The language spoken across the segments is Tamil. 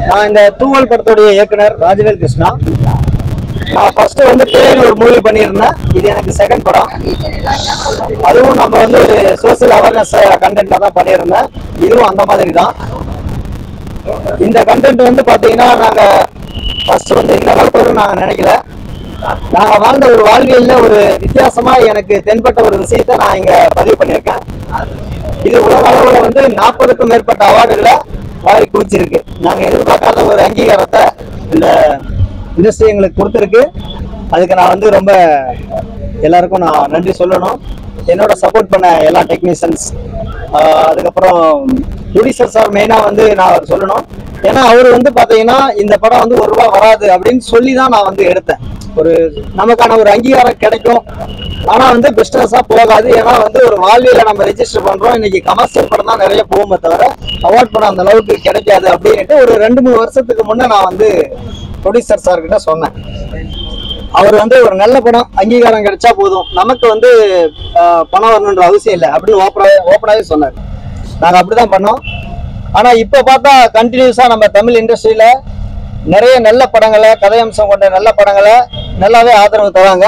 நான் இந்த தூவல் படத்துடைய இயக்குனர் ராஜவேல் கிருஷ்ணா. நான் ஃபர்ஸ்ட் வந்து பேர் ஒரு மூவி பண்ணியிருந்தேன். இது எனக்கு செகண்ட் படம். அதுவும் நம்ம வந்து சோசியல் அவேர்னஸ் கண்டென்ட்ல தான் பண்ணியிருந்தேன். இதுவும் அந்த மாதிரி தான். இந்த கண்டென்ட் வந்து பாத்தீங்கன்னா நாங்க ஃபர்ஸ்ட் வந்து இந்த அளவுக்கு நாங்க நினைக்கல. நாங்க வாழ்ந்த ஒரு வாழ்வியல்ல ஒரு வித்தியாசமா எனக்கு தென்பட்ட ஒரு விஷயத்த நான் இங்க பதிவு பண்ணியிருக்கேன். இது உலக அளவுல வந்து 40க்கும் மேற்பட்ட அவார்டுகளை வாரி குவிச்சிருக்கு. நாங்க எதிர்பார்க்காத ஒரு அங்கீகாரத்தை இந்த இண்டஸ்ட்ரி எங்களுக்கு கொடுத்துருக்கு. அதுக்கு நான் வந்து ரொம்ப எல்லாருக்கும் நான் நன்றி சொல்லணும். என்னோட சப்போர்ட் பண்ண எல்லா டெக்னீஷியன்ஸ், அதுக்கப்புறம் ப்ரொடியூசர் சார் மெயினா வந்து நான் சொல்லணும். ஏன்னா அவர் வந்து பாத்தீங்கன்னா இந்த படம் வந்து ₹1 வராது அப்படின்னு சொல்லி தான் நான் வந்து எடுத்தேன். ஒரு நமக்கான ஒரு அங்கீகாரம் கிடைக்கும், ஆனா வந்து பிசினஸா போகாது. ஏன்னா வந்து ஒரு வாழ்வியல நம்ம ரெஜிஸ்டர் பண்றோம். இன்னைக்கு கமர்ஷியல் படம் தான் நிறைய போகுமே தவிர அவார்ட் படம் அந்த அளவுக்கு கிடைக்காது அப்படின்ட்டு ஒரு 2-3 வருஷத்துக்கு முன்ன நான் வந்து ப்ரொடியூசர் சார் கிட்ட சொன்னேன். அவர் வந்து ஒரு நல்ல படம் அங்கீகாரம் கிடைச்சா போதும், நமக்கு வந்து பணம் வரணுன்ற அவசியம் இல்லை அப்படின்னு ஓப்பனாவே சொன்னார். நாங்க அப்படிதான் பண்ணோம். ஆனா இப்ப பார்த்தா கண்டினியூஸா நம்ம தமிழ் இண்டஸ்ட்ரியில நிறைய நல்ல படங்களை, கதை அம்சம் கொண்ட நல்ல படங்களை நல்லாவே ஆதரவு தராங்க.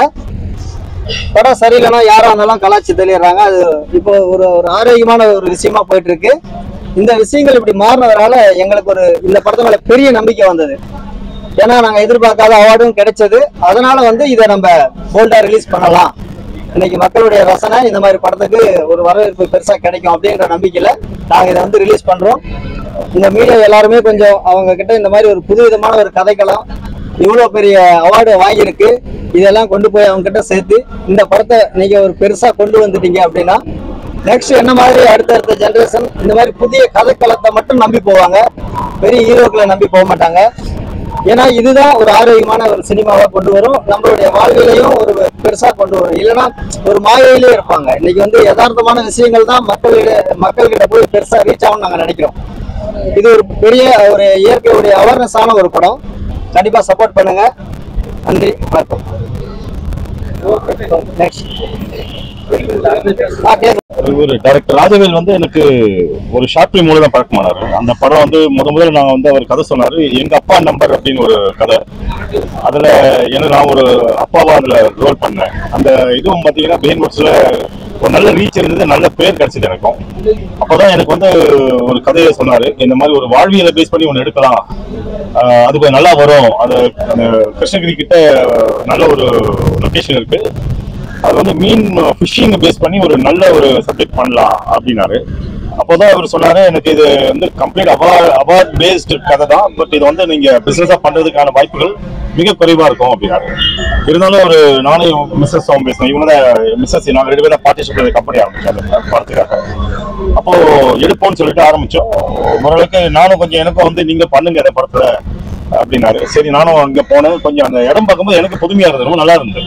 படம் சரியில்லைன்னா யாரா இருந்தாலும் கலாச்சி தெளிடுறாங்க. அது இப்போ ஒரு ஆரோக்கியமான ஒரு விஷயமா போயிட்டு இருக்கு. இந்த விஷயங்கள் இப்படி மாறினதுனால எங்களுக்கு ஒரு இந்த படத்து மேல பெரிய நம்பிக்கை வந்தது. ஏன்னா நாங்க எதிர்பார்க்காத அவார்டும் கிடைச்சது. அதனால வந்து இதை நம்ம போல்டா ரிலீஸ் பண்ணலாம். இன்னைக்கு மக்களுடைய ரசனை இந்த மாதிரி படத்துக்கு ஒரு வரவேற்பு பெருசா கிடைக்கும் அப்படின்ற நம்பிக்கையில நாங்க இதை வந்து ரிலீஸ் பண்றோம். இந்த மீடியா எல்லாருமே கொஞ்சம் அவங்க கிட்ட இந்த மாதிரி ஒரு புதுவிதமான ஒரு கதைக்களம் இவ்வளவு பெரிய அவார்டு வாங்கியிருக்கு, இதெல்லாம் கொண்டு போய் அவங்க கிட்ட சேர்த்து இந்த படத்தை நீங்க ஒரு பெருசா கொண்டு வந்துட்டீங்க அப்படின்னா நெக்ஸ்ட் என்ன மாதிரி அடுத்தடுத்த ஜெனரேஷன் இந்த மாதிரி புதிய கதைக்களத்தை மட்டும் நம்பி போவாங்க, பெரிய ஹீரோக்களை நம்பி போக மாட்டாங்க. ஏன்னா இதுதான் ஒரு ஆரோக்கியமான ஒரு சினிமாவை கொண்டு வரும், நம்மளுடைய வாழ்விலையும் ஒரு பெருசா கொண்டு வரும். இல்லைன்னா ஒரு மாயையிலே இருப்பாங்க. இன்னைக்கு வந்து யதார்த்தமான விஷயங்கள் தான் மக்கள்கிட்ட போய் பெருசா ரீச் ஆகும்னு நாங்க நினைக்கிறோம். இது ஒரு பெரிய ஒரு இயற்கையுடைய அவேர்னஸ் ஆன ஒரு படம். கண்டிப்பா சப்போர்ட் பண்ணுங்க. நன்றி, வணக்கம். டைரக்டர் ராஜவேல் வந்து எனக்கு ஒரு ஷார்ட் பிலிம் மூலம் தான் பழக்கமானாரு. அந்த படம் வந்து முதல்ல நான் வந்து அவர் கதை சொன்னாரு, எங்க அப்பா நம்பர் அப்படின்னு ஒரு கதை. அதுல நான் ஒரு அப்பாவா அதுல ரோல் பண்ணேன். அந்த இதுவும் பாத்தீங்கன்னா பெயின்வுட்ஸ்ல ஒரு நல்ல ரீச் இருந்தது, நல்ல பேர் கிடைச்சது எனக்கும். அப்பதான் எனக்கு வந்து ஒரு கதையை சொன்னாரு, இந்த மாதிரி ஒரு வாழ்வியலை பேஸ் பண்ணி ஒன்று எடுக்கலாம், அது கொஞ்சம் நல்லா வரும். அது கிருஷ்ணகிரி கிட்ட நல்ல ஒரு லொகேஷன் இருக்கு, அது வந்து மீன் ஃபிஷிங் பேஸ் பண்ணி ஒரு நல்ல ஒரு சப்ஜெக்ட் பண்ணலாம் அப்படின்னாரு. அப்போதான் அவர் சொன்னாரு, எனக்கு இது வந்து கம்ப்ளீட் அவார்ட் பேஸ்டு கதை தான், பட் இது வந்து நீங்க பிசினஸா பண்றதுக்கான வாய்ப்புகள் மிக குறைவா இருக்கும் அப்படின்னாரு. இருந்தாலும் ஒரு நானும் மிஸ்ஸஸ் பேசினேன். இவங்க தான் மிஸ்ஸஸ், நாங்கள் 2 பேரும் பார்ட்டிசிபேட் கம்பெனி ஆரம்பிச்சாங்க படத்துக்காக. அப்போ எடுப்போம்னு சொல்லிட்டு ஆரம்பிச்சோம். ஓரளவுக்கு நானும் கொஞ்சம் எனக்கும் வந்து நீங்க பண்ணுங்க இந்த படத்துல அப்படின்னாரு. சரி, நானும் அங்க போனேன். கொஞ்சம் அந்த இடம் பார்க்கும்போது எனக்கு புதுமையா இருந்தது, ரொம்ப நல்லா இருந்தது.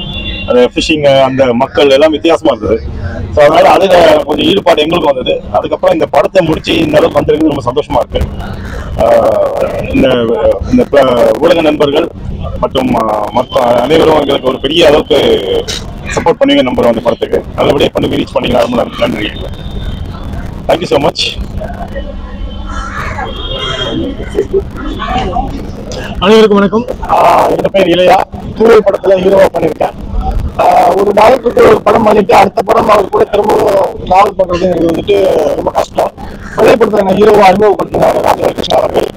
அந்த ஃபிஷிங், அந்த மக்கள் எல்லாம் வித்தியாசமா இருந்தது. ஸோ அதனால அதுல கொஞ்சம் ஈடுபாடு எங்களுக்கு வந்தது. அதுக்கப்புறம் இந்த படத்தை முடிச்சு இந்த அளவுக்கு வந்திருக்கு, ரொம்ப சந்தோஷமா இருக்கு. இந்த ஊடக நண்பர்கள் மற்றும் மற்ற அனைவரும் எங்களுக்கு ஒரு பெரிய அளவுக்கு சப்போர்ட் பண்ணுவீங்க நம்புறோம். அந்த படத்துக்கு நல்லபடியாக பண்ணி ரீச் பண்ணிக்கலாம். ரொம்ப நன்றி. Thank you so much. அனைவருக்கும் வணக்கம். என் பேர் இளையா. தூவல் படத்துல ஹீரோவா பண்ணியிருக்கேன். ஒரு டைரக்டருக்கு ஒரு படம் பண்ணிட்டு அடுத்த படம் அவர் கூட திரும்பவும் டிராவல் பண்றதுங்கிறது வந்துட்டு ரொம்ப கஷ்டம். அதே படத்துல நான் ஹீரோவா அறிமுகப்படுத்தினார் ராஜவேல் கிருஷ்ணா அவர்கள்.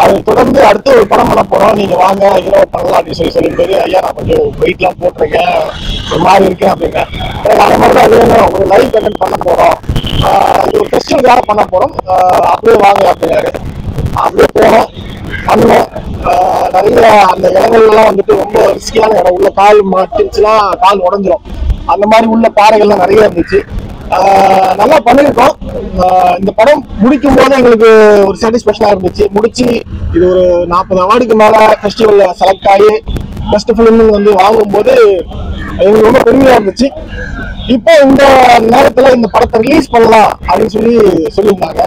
அதை தொடர்ந்து அடுத்த ஒரு படம் பண்ண போறோம், நீங்க வாங்க ஹீரோவா பண்ணலாம் அப்படின்னு சொல்லிட்டு, ஐயா நான் கொஞ்சம் வெயிட்லாம் போட்டிருக்கேன், ஒரு மாதிரி இருக்கேன் அப்படின்னா, அந்த மாதிரி அது வேணும், ஒரு லைவ் கண்டென்ட் பண்ண போறோம், இது ஒரு ஃபெஸ்டிவலுக்காக பண்ண போறோம், அப்படியே வாங்க அப்படின்னாரு. அப்படியே போனோம், பண்ணோம். நிறைய அந்த இடங்கள்லாம் வந்துட்டு ரொம்ப ரிஸ்கியான இடம், உள்ள கால் மாட்டுச்சுன்னா கால் உடஞ்சிரும், அந்த மாதிரி உள்ள பாறைகள்லாம் நிறைய இருந்துச்சு. நல்லா பண்ணியிருக்கோம். இந்த படம் முடிக்கும் போது எங்களுக்கு ஒரு சாட்டிஸ்பேக்ஷனா இருந்துச்சு. முடிச்சு இது ஒரு 40 அவார்டுக்கு மேல ஃபெஸ்டிவல்ல செலக்ட் ஆகி பெஸ்ட் ஃபிலிம்னு வந்து வாங்கும்போது எங்களுக்கு ரொம்ப பெருமையா இருந்துச்சு. இப்போ இந்த நேரத்துல இந்த படத்தை ரிலீஸ் பண்ணலாம் அப்படின்னு சொல்லியிருந்தாங்க.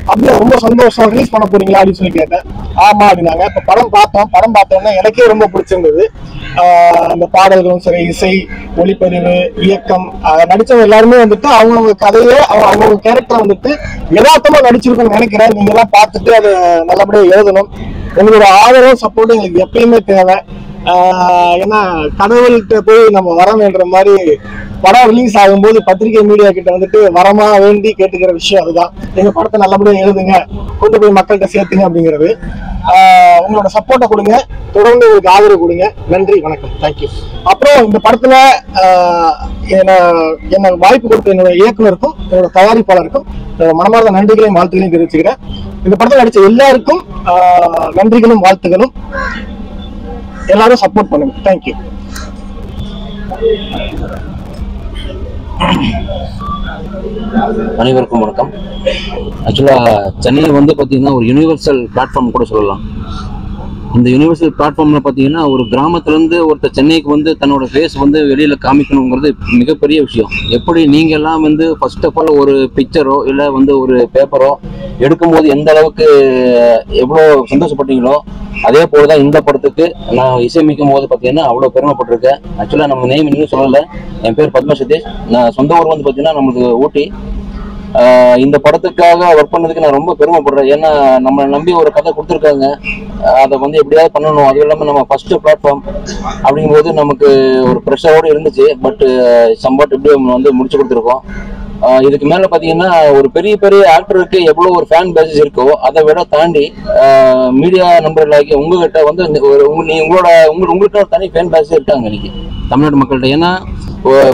அப்படியே ரொம்ப சந்தோஷம். ரிலீஸ் பண்ண போறீங்களா அப்படின்னு சொல்லி கேட்டேன். ஆமா அப்படின்னாங்க. இப்ப படம் பார்த்தோன்னே எனக்கே ரொம்ப பிடிச்சிருந்தது. அந்த பாடல்களும் சரி, இசை, ஒளிப்பதிவு, இயக்கம், நடிச்சவங்க எல்லாருமே வந்துட்டு அவங்கவுங்க கதையை அவங்கவுங்க கேரக்டரை வந்துட்டு யதார்த்தமா நடிச்சிருக்கணும்னு நினைக்கிறேன். நீங்க எல்லாம் பார்த்துட்டு அதை நல்லபடியா எழுதணும். உங்களோட ஆதரவும் சப்போர்ட்டும் எங்களுக்கு எப்பயுமே தேவை. ஏன்னா கடவுள்கிட்ட போய் நம்ம வரணுன்ற மாதிரி படம் ரிலீஸ் ஆகும்போது பத்திரிகை மீடியா கிட்ட வந்துட்டு வரமா வேண்டி கேட்டுக்கிற விஷயம் அதுதான். எங்க படத்தை நல்லபடியா எழுதுங்க, கொண்டு போய் மக்கள்கிட்ட சேர்த்துங்க அப்படிங்கிறது. உங்களோட சப்போர்ட்டை கொடுங்க, தொடர்ந்து உங்களுக்கு ஆதரவு கொடுங்க. நன்றி, வணக்கம், தேங்க்யூ. அப்புறம் இந்த படத்துல என்ன வாய்ப்பு கொடுத்த என்னோட இயக்குனருக்கும் என்னோட தயாரிப்பாளருக்கும் மனமார்ந்த நன்றிகளையும் வாழ்த்துக்களையும் தெரிவிச்சுக்கிறேன். இந்த படத்தில் நடிச்ச எல்லாருக்கும் நன்றிகளும் வாழ்த்துகளும். எல்லாரும் சப்போர்ட் பண்ணுங்க. தேங்க்யூ. அனைவருக்கும் வணக்கம். ஆக்சுவலாக சென்னையில் வந்து பார்த்தீங்கன்னா ஒரு யூனிவர்சல் பிளாட்ஃபார்ம் கூட சொல்லலாம். இந்த யூனிவர்சல் பிளாட்ஃபார்மில் பார்த்தீங்கன்னா ஒரு கிராமத்துலேருந்து ஒருத்தர் சென்னைக்கு வந்து தன்னோட ஃபேஸ் வந்து வெளியில் காமிக்கணுங்கிறது மிகப்பெரிய விஷயம். எப்படி நீங்கள் எல்லாம் வந்து ஃபர்ஸ்ட் ஆஃப் ஆல் ஒரு பிக்சரோ இல்லை வந்து ஒரு பேப்பரோ எடுக்கும்போது எந்த அளவுக்கு எவ்வளோ சந்தோஷப்பட்டீங்களோ அதே போல தான் இந்த படத்துக்கு நான் இசையமைக்கும் போது பார்த்தீங்கன்னா அவ்வளோ பெருமைப்பட்டிருக்கேன். ஆக்சுவலாக நம்ம நேம் இன்னும் சொல்லலை. என் பேர் பத்ம சதீஷ். நான் சொந்த ஊர் வந்து பார்த்தீங்கன்னா நம்மளுக்கு ஊட்டி. இந்த படத்துக்காக ஒர்க் பண்ணதுக்கு நான் ரொம்ப பெருமைப்படுறேன். ஏன்னா நம்மளை நம்பி ஒரு கதை கொடுத்துருக்காங்க, அதை வந்து எப்படியாவது பண்ணணும். அதுவும் இல்லாமல் நம்ம ஃபர்ஸ்ட் பிளாட்ஃபார்ம் அப்படிங்கும்போது நமக்கு ஒரு ப்ரெஷரோடு இருந்துச்சு. பட் சம்பாட் எப்படி வந்து முடிச்சு கொடுத்துருக்கோம். இதுக்கு மேலே பார்த்தீங்கன்னா ஒரு பெரிய பெரிய ஆக்டருக்கு எவ்வளோ ஒரு ஃபேன் பேசஸ் இருக்கோ அதை விட தாண்டி மீடியா நம்பர்களாகி உங்ககிட்ட வந்து உங்களுக்கு ஒரு தனி ஃபேன் பேசஸ் இருக்காங்க இன்னைக்கு தமிழ்நாட்டு மக்கள்கிட்ட. ஏன்னா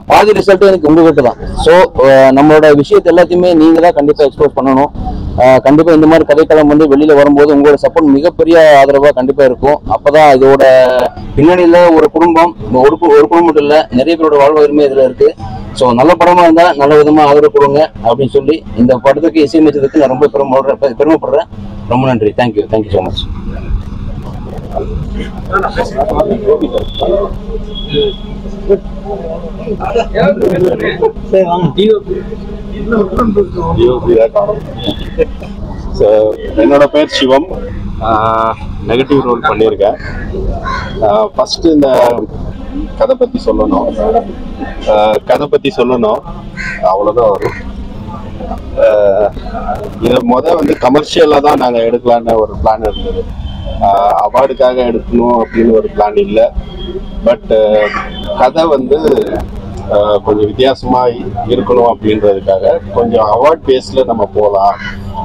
பாதி ரிசல்ட் எனக்கு உங்ககிட்ட தான். ஸோ நம்மளோட விஷயத்தை எல்லாத்தையுமே நீங்கள் தான் கண்டிப்பாக எக்ஸ்போஸ் பண்ணணும். கண்டிப்பாக இந்த மாதிரி கதைக்களம் வந்து வெளியில் வரும்போது உங்களோட சப்போர்ட் மிகப்பெரிய ஆதரவாக கண்டிப்பாக இருக்கும். அப்போ தான் இதோட பின்னணியில் ஒரு குடும்பம் ஒரு குடும்பம் இல்லை, நிறைய பேரோட வாழ்வாதாரமே இதில் இருக்குது. ஸோ நல்ல படமாக இருந்தால் நல்ல விதமாக ஆதரவு கொடுங்க அப்படின்னு சொல்லி இந்த படத்துக்கு இசையமைச்சதுக்கு நான் ரொம்ப பெருமைப்படுறேன். ரொம்ப நன்றி. Thank you so much. என்னோட பேர் சிவம். நெகட்டிவ் ரோல் பண்ணியிருக்கேன். ஃபர்ஸ்ட் இந்த கதை பற்றி சொல்லணும் அவ்வளோதான் வரும். இதை வந்து கமர்ஷியலாக தான் நாங்கள் எடுக்கலான்னு ஒரு பிளான் இருந்தது. அவார்டுக்காக எடுக்கணும் அப்படின்னு ஒரு பிளான் இல்லை. பட் கதை வந்து கொஞ்சம் வித்தியாசமாக இருக்கணும் அப்படின்றதுக்காக கொஞ்சம் அவார்ட் பேஸில் நம்ம போகலாம்.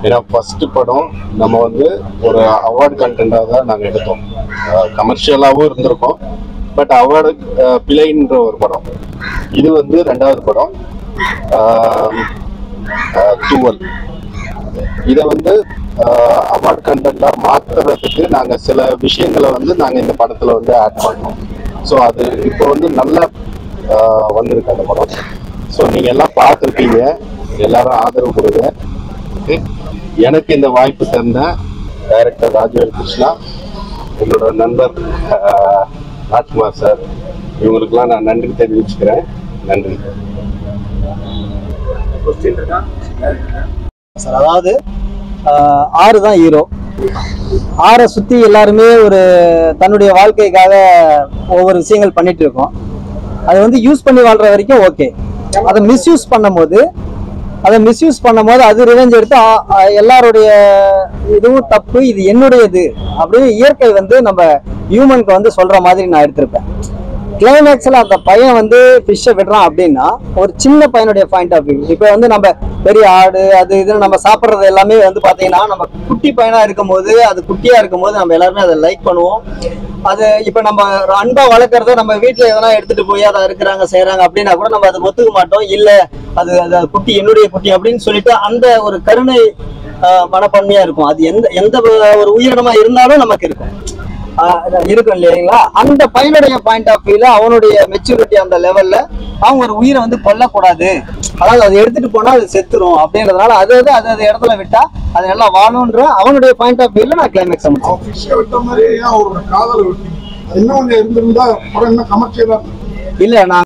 ஏன்னா ஃபஸ்ட்டு படம் நம்ம வந்து ஒரு அவார்டு கண்டென்ட்டாக தான் நாங்கள் எடுத்தோம். கமர்ஷியலாகவும் இருந்திருக்கோம். பட் அவார்டு பிழைன்ற ஒரு படம். இது வந்து 2வது படம் தூவல். இதை வந்து அவார்ட் கண்டென்ட்டா மாத்துறதுக்கு நாங்கள் சில விஷயங்களை வந்து நாங்கள் இந்த படத்தில் வந்து ஆட் பண்ணோம். ஸோ அது இப்போ வந்து நல்லா வந்திருக்கு அந்த படம். ஸோ நீங்கள் எல்லாம் பார்த்துருக்கீங்க, எல்லாரும் ஆதரவு கொடுங்க. எனக்கு இந்த வாய்ப்பு தந்த டைரக்டர் ராஜவேல் கிருஷ்ணா, என்னோட நண்பர் ராஜ்குமார் சார், இவங்களுக்கெல்லாம் நான் நன்றி தெரிவிச்சுக்கிறேன். நன்றி சார். அதாவது 6 தான் ஹீரோ. 6 சுற்றி எல்லாருமே ஒரு தன்னுடைய வாழ்க்கைக்காக ஒவ்வொரு விஷயங்கள் பண்ணிட்டு இருக்கோம். அதை வந்து யூஸ் பண்ணி வாழ்ற வரைக்கும் ஓகே. அதை மிஸ்யூஸ் பண்ணும்போது அது ரிவெஞ்ச் எடுத்து எல்லாருடைய இதுவும் தப்பு, இது என்னுடையது அப்படின்னு இயற்கை வந்து நம்ம ஹியூமனுக்கு வந்து சொல்ற மாதிரி நான் எடுத்திருப்பேன். கிளைமேக்ஸ்ல அந்த பையன் வந்து ஃபிஷ்ஷை விடுறான் அப்படின்னா ஒரு சின்ன பையனுடைய பாயிண்ட் ஆஃப் வியூ. இப்போ வந்து நம்ம பெரிய ஆடு அது இதுன்னு நம்ம சாப்பிட்றது எல்லாமே வந்து பார்த்தீங்கன்னா நம்ம குட்டி பையனா இருக்கும்போது, அது குட்டியா இருக்கும்போது நம்ம எல்லாருமே அதை லைக் பண்ணுவோம். அது இப்போ நம்ம அன்பா வளர்க்குறத நம்ம வீட்டில் எதனா எடுத்துட்டு போய் அதை இருக்கிறாங்க செய்யறாங்க அப்படின்னா கூட நம்ம அதை ஒத்துக்க மாட்டோம். இல்லை அது குட்டி என்னுடைய குட்டி அப்படின்னு சொல்லிட்டு அந்த ஒரு கருணை மனப்பான்மையா இருக்கும். அது எந்த ஒரு உயிரினமா இருந்தாலும் நமக்கு இருக்கும் இல்லைங்களா? அந்த பையனுடைய பாயிண்ட் ஆஃப் வியூல அவனுடைய மெச்சூரிட்டி அந்த லெவல்ல அவங்க ஒரு உயிரை வந்து கொல்லக்கூடாது, அதாவது அதை எடுத்துட்டு போனா அது செத்துரும் அப்படின்றதுனால அது இடத்துல விட்டா அது நல்லா வாழும்ன்ற அவனுடைய பாயிண்ட் ஆஃப் வியூல நான் கிளைமேக்ஸ் இன்னும் கொஞ்சம் இருந்திருந்தா படம் இன்னும் கமர்ஷியலா இல்ல நான்